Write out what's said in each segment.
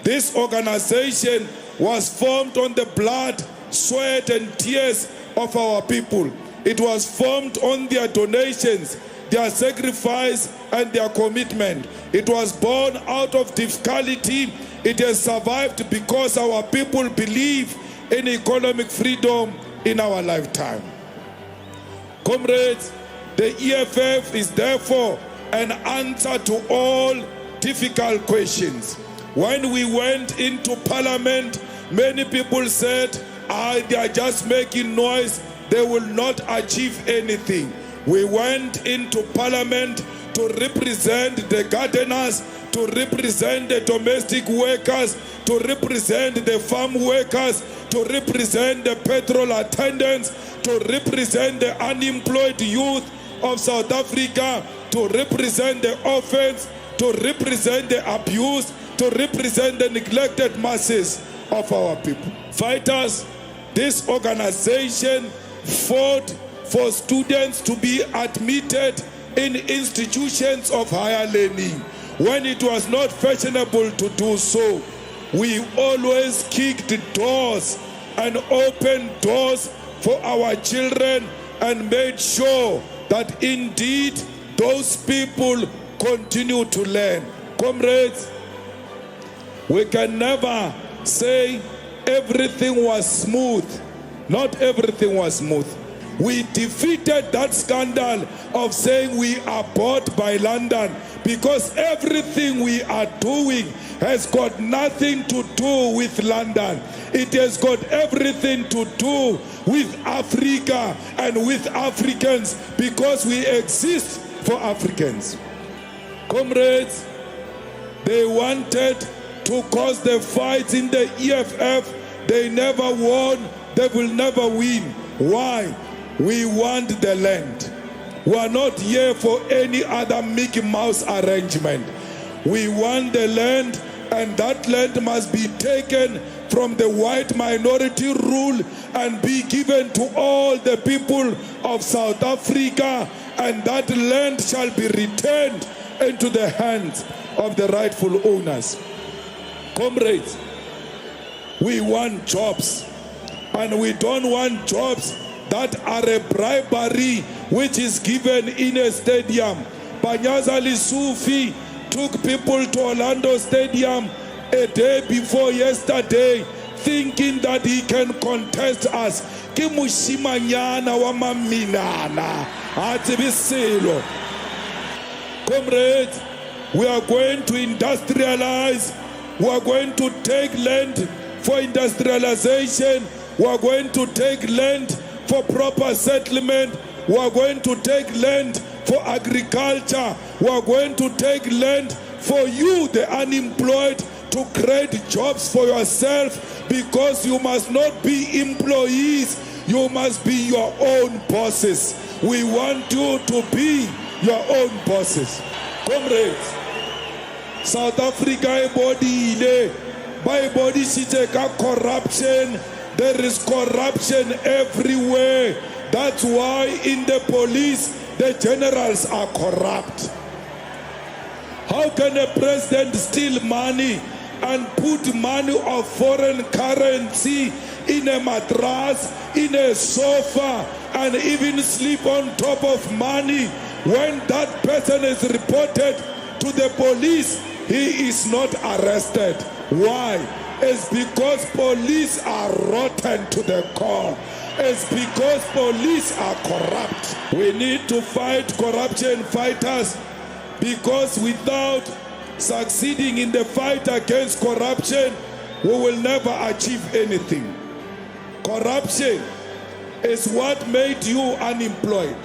This organization was formed on the blood, sweat, and tears of our people. It was formed on their donations, their sacrifice, and their commitment. It was born out of difficulty. It has survived because our people believe in economic freedom in our lifetime. Comrades, the EFF is therefore an answer to all difficult questions. When we went into parliament, many people said, they are just making noise, they will not achieve anything. We went into parliament to represent the gardeners, to represent the domestic workers, to represent the farm workers, to represent the petrol attendants, to represent the unemployed youth of South Africa, to represent the orphans, to represent the abused, to represent the neglected masses of our people. Fighters, this organization fought for students to be admitted in institutions of higher learning. When it was not fashionable to do so, we always kicked doors and opened doors for our children and made sure that indeed those people continue to learn. Comrades, we can never say everything was smooth. Not everything was smooth. We defeated that scandal of saying we are bought by London, because everything we are doing has got nothing to do with London. It has got everything to do with Africa and with Africans, because we exist for Africans. Comrades, they wanted to cause the fights in the EFF. They never won, they will never win. Why? We want the land. We are not here for any other Mickey Mouse arrangement. We want the land, and that land must be taken from the white minority rule and be given to all the people of South Africa, and that land shall be returned into the hands of the rightful owners. Comrades, we want jobs, and we don't want jobs that are a bribery which is given in a stadium. Panyaza Lisufi took people to Orlando Stadium a day before yesterday, thinking that he can contest us. Kimushimanyana wa maminana. Atibiselo. Comrades, we are going to industrialize. We are going to take land for industrialization. We are going to take land for proper settlement. We are going to take land for agriculture. We are going to take land for you, the unemployed, to create jobs for yourself, because you must not be employees. You must be your own bosses. We want you to be your own bosses. Comrades, South Africa by body corruption. There is corruption everywhere. That's why in the police, the generals are corrupt. How can a president steal money and put money of foreign currency in a mattress, in a sofa, and even sleep on top of money? When that person is reported to the police, he is not arrested. Why? It's because police are rotten to the core. It's because police are corrupt. We need to fight corruption, fighters, because without succeeding in the fight against corruption, we will never achieve anything. Corruption is what made you unemployed.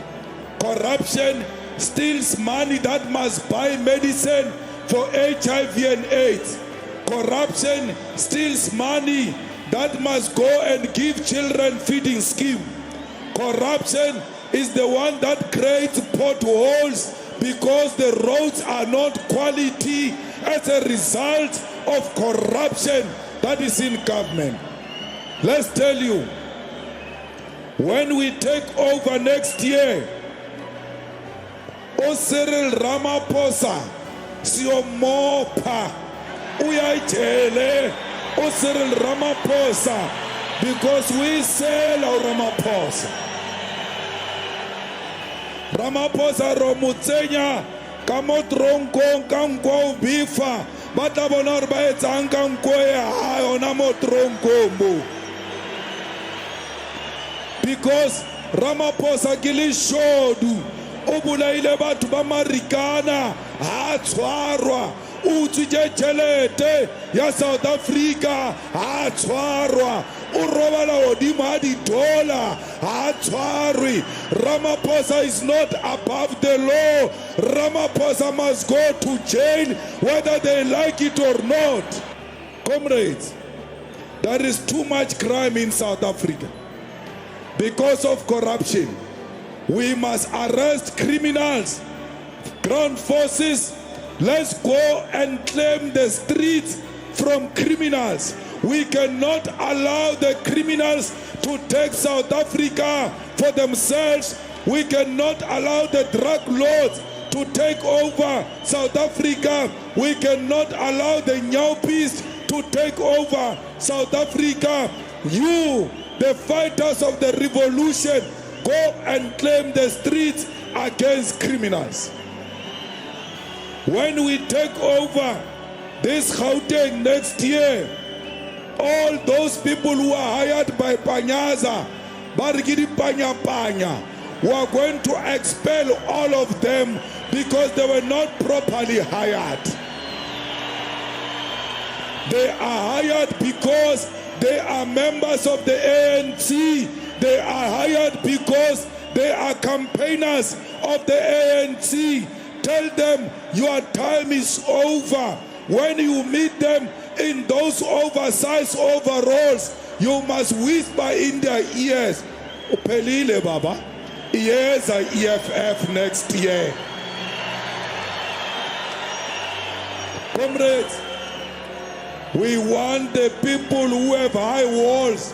Corruption steals money that must buy medicine for HIV and AIDS. Corruption steals money that must go and give children feeding scheme. Corruption is the one that creates potholes because the roads are not quality as a result of corruption that is in government. Let's tell you, when we take over next year, Cyril Ramaphosa, Siomopa, uyayijele uCyril Ramaphosa, because we sell our Ramaphosa. Ramaphosa romutsenya ka mo tronkong ka nko bifa ba tla bona gore ba etsang ka nko ya yona mo tronkong mo, because Ramaphosa ke le shodu o bolaile batho ba marikana ha tshwarwa, o tswile tšhelete ya South Africa ha tshwarwa, o robala godimo ga di-dollar ha tshwarwe. Ramaphosa is not above the law. Ramaphosa must go to jail whether they like it or not. Comrades, there is too much crime in South Africa because of corruption. We must arrest criminals, ground forces. Let's go and claim the streets from criminals. We cannot allow the criminals to take South Africa for themselves. We cannot allow the drug lords to take over South Africa. We cannot allow the Nyaupis to take over South Africa. You, the fighters of the revolution, go and claim the streets against criminals. When we take over this Gauteng next year, all those people who are hired by Panyaza, Barigidi Panya Panya, we are going to expel all of them because they were not properly hired. They are hired because they are members of the ANC. They are hired because they are campaigners of the ANC. Tell them your time is over. When you meet them in those oversized overalls, you must whisper in their ears, Upelile Baba, here's an EFF next year. Comrades, we want the people who have high walls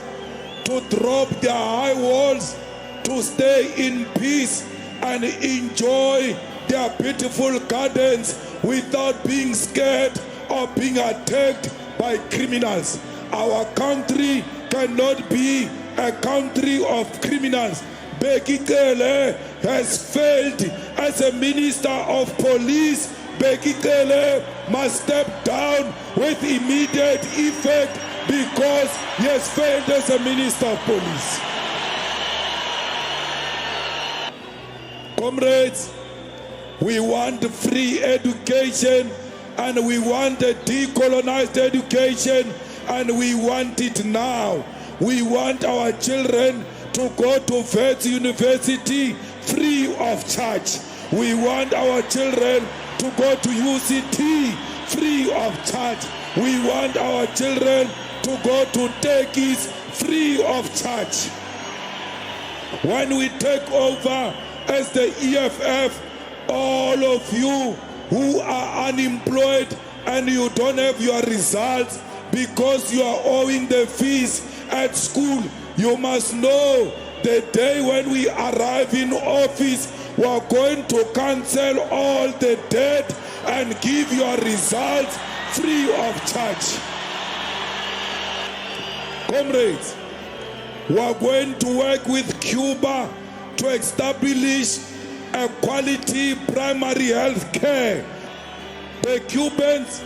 to drop their high walls, to stay in peace and enjoy their beautiful gardens without being scared or being attacked by criminals. Our country cannot be a country of criminals. Becky Kele has failed as a minister of police. Becky Kele must step down with immediate effect because he has failed as a minister of police. Comrades, we want free education, and we want a decolonized education, and we want it now. We want our children to go to Wits University free of charge. We want our children to go to UCT free of charge. We want our children to go to Turkeys free of charge. When we take over as the EFF, all of you who are unemployed and you don't have your results because you are owing the fees at school, you must know the day when we arrive in office, we are going to cancel all the debt and give your results free of charge. Comrades, we are going to work with Cuba to establish a quality primary health care. The Cubans,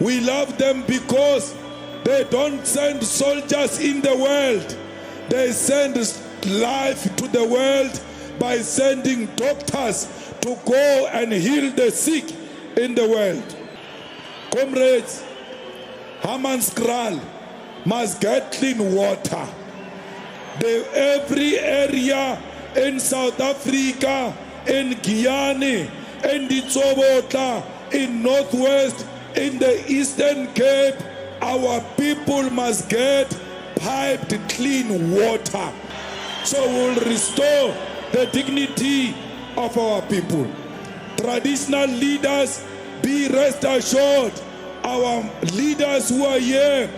we love them because they don't send soldiers in the world. They send life to the world by sending doctors to go and heal the sick in the world. Comrades, Hammanskraal must get clean water. Every area in South Africa, in Guyana, in the Tsobotla, in Northwest, in the Eastern Cape, our people must get piped clean water. So we'll restore the dignity of our people. Traditional leaders, be rest assured, our leaders who are here,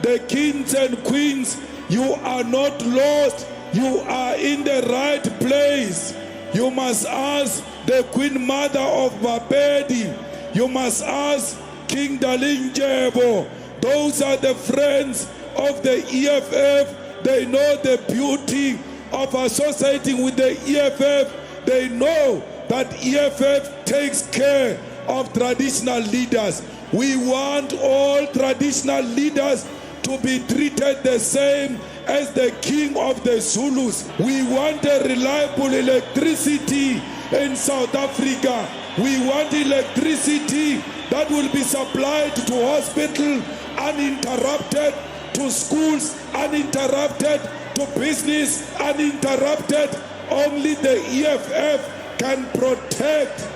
the kings and queens, you are not lost. You are in the right place. You must ask the Queen Mother of Bapedi. You must ask King Dalinjebo. Those are the friends of the EFF. They know the beauty of associating with the EFF. They know that EFF takes care of traditional leaders. We want all traditional leaders to be treated the same as the king of the Zulus. We want a reliable electricity in South Africa. We want electricity that will be supplied to hospitals uninterrupted, to schools uninterrupted, to business uninterrupted. Only the EFF can protect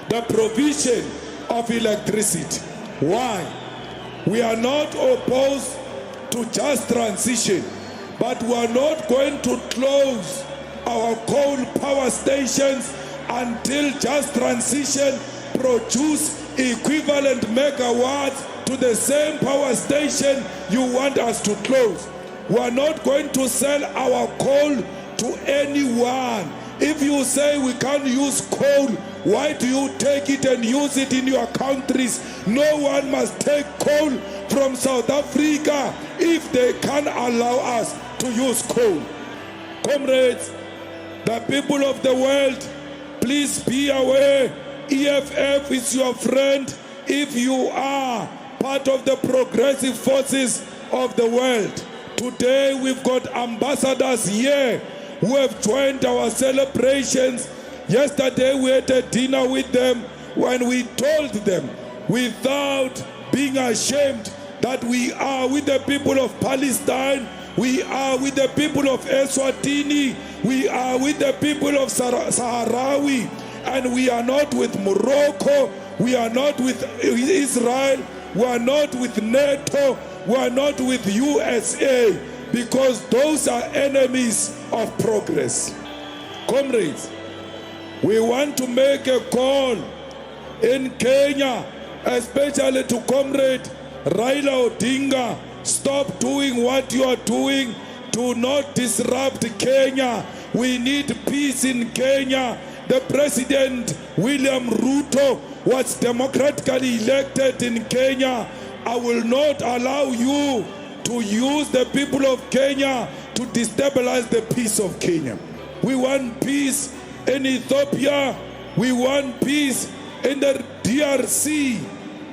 the provision of electricity. Why? We are not opposed to just transition, but we are not going to close our coal power stations until just transition produce equivalent megawatts to the same power station you want us to close. We are not going to sell our coal to anyone. If you say we can't use coal, why do you take it and use it in your countries? No one must take coal from South Africa if they can't allow us to use coal. Comrades, the people of the world, please be aware, EFF is your friend if you are part of the progressive forces of the world. Today we've got ambassadors here who have joined our celebrations. Yesterday we had a dinner with them when we told them without being ashamed that we are with the people of Palestine, we are with the people of Eswatini, we are with the people of Sahrawi, and we are not with Morocco, we are not with Israel, we are not with NATO, we are not with USA, because those are enemies of progress. Comrades, we want to make a call in Kenya, especially to Comrade Raila Odinga. Stop doing what you are doing. Do not disrupt Kenya. We need peace in Kenya. The President, William Ruto, was democratically elected in Kenya. I will not allow you to use the people of Kenya to destabilize the peace of Kenya. We want peace in Ethiopia. We want peace in the DRC.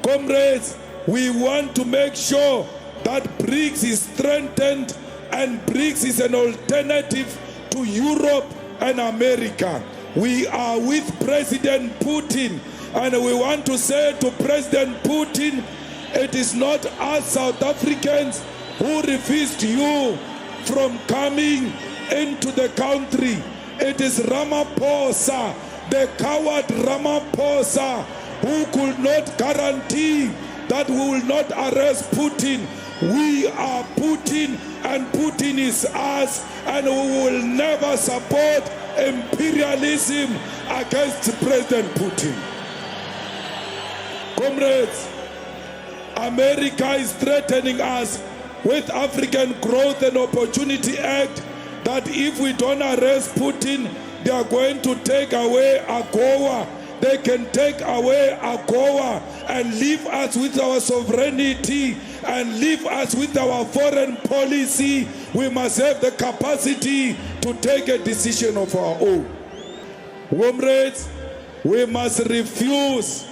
Comrades, we want to make sure that BRICS is strengthened, and BRICS is an alternative to Europe and America. We are with President Putin, and we want to say to President Putin, it is not us South Africans who refused you from coming into the country. It is Ramaphosa, the coward Ramaphosa, who could not guarantee that we will not arrest Putin. We are Putin, and Putin is us, and we will never support imperialism against President Putin. Comrades, America is threatening us with African Growth and Opportunity Act that if we don't arrest Putin, they are going to take away AGOA. They can take away AGOA and leave us with our sovereignty and leave us with our foreign policy. We must have the capacity to take a decision of our own. Comrades, we must refuse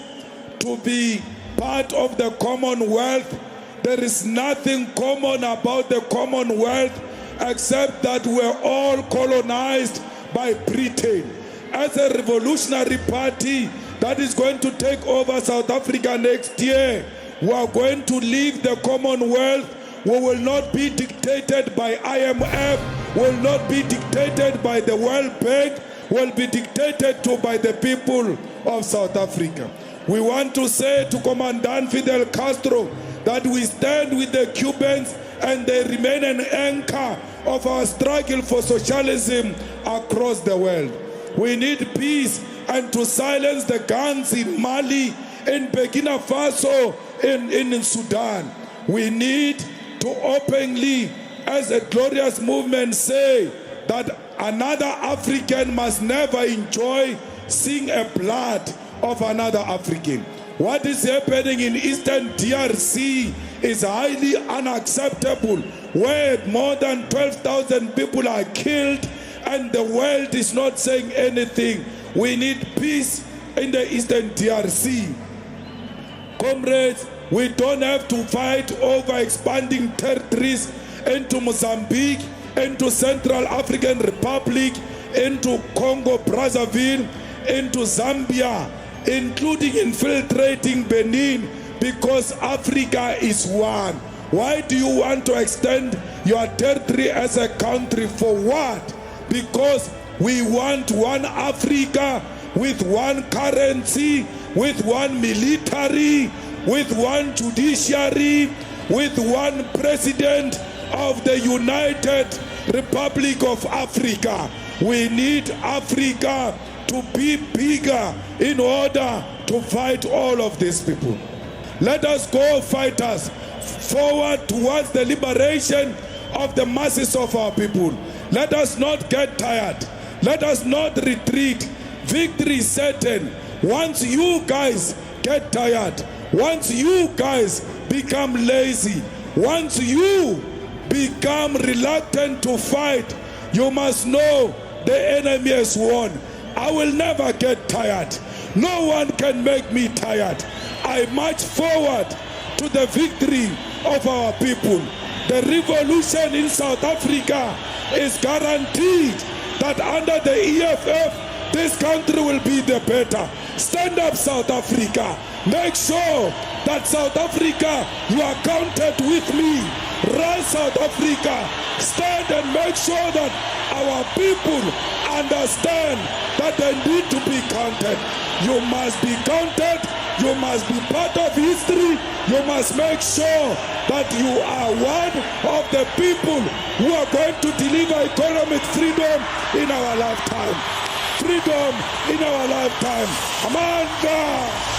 to be part of the Commonwealth. There is nothing common about the Commonwealth except that we're all colonized by Britain. As a revolutionary party that is going to take over South Africa next year, we are going to leave the Commonwealth. We will not be dictated by IMF, will not be dictated by the World Bank, will be dictated to by the people of South Africa. We want to say to Commandant Fidel Castro that we stand with the Cubans and they remain an anchor of our struggle for socialism across the world. We need peace and to silence the guns in Mali, in Burkina Faso, in Sudan. We need to openly, as a glorious movement, say that another African must never enjoy seeing a blood of another African. What is happening in Eastern DRC is highly unacceptable, where more than 12,000 people are killed and the world is not saying anything. We need peace in the Eastern DRC. Comrades, we don't have to fight over expanding territories into Mozambique, into Central African Republic, into Congo Brazzaville, into Zambia, including infiltrating Benin, because Africa is one. Why do you want to extend your territory as a country? For what? Because we want one Africa with one currency, with one military, with one judiciary, with one president of the United Republic of Africa. We need Africa to be bigger in order to fight all of these people. Let us go, fighters, forward towards the liberation of the masses of our people. Let us not get tired. Let us not retreat. Victory is certain. Once you guys get tired, once you guys become lazy, once you become reluctant to fight, you must know the enemy has won. I will never get tired. No one can make me tired. I march forward to the victory of our people. The revolution in South Africa is guaranteed that under the EFF, this country will be the better. Stand up, South Africa. Make sure that South Africa, you are counted with me. Run, South Africa. Stand and make sure that our people understand that they need to be counted. You must be counted. You must be part of history. You must make sure that you are one of the people who are going to deliver economic freedom in our lifetime. Freedom in our lifetime. Amanda!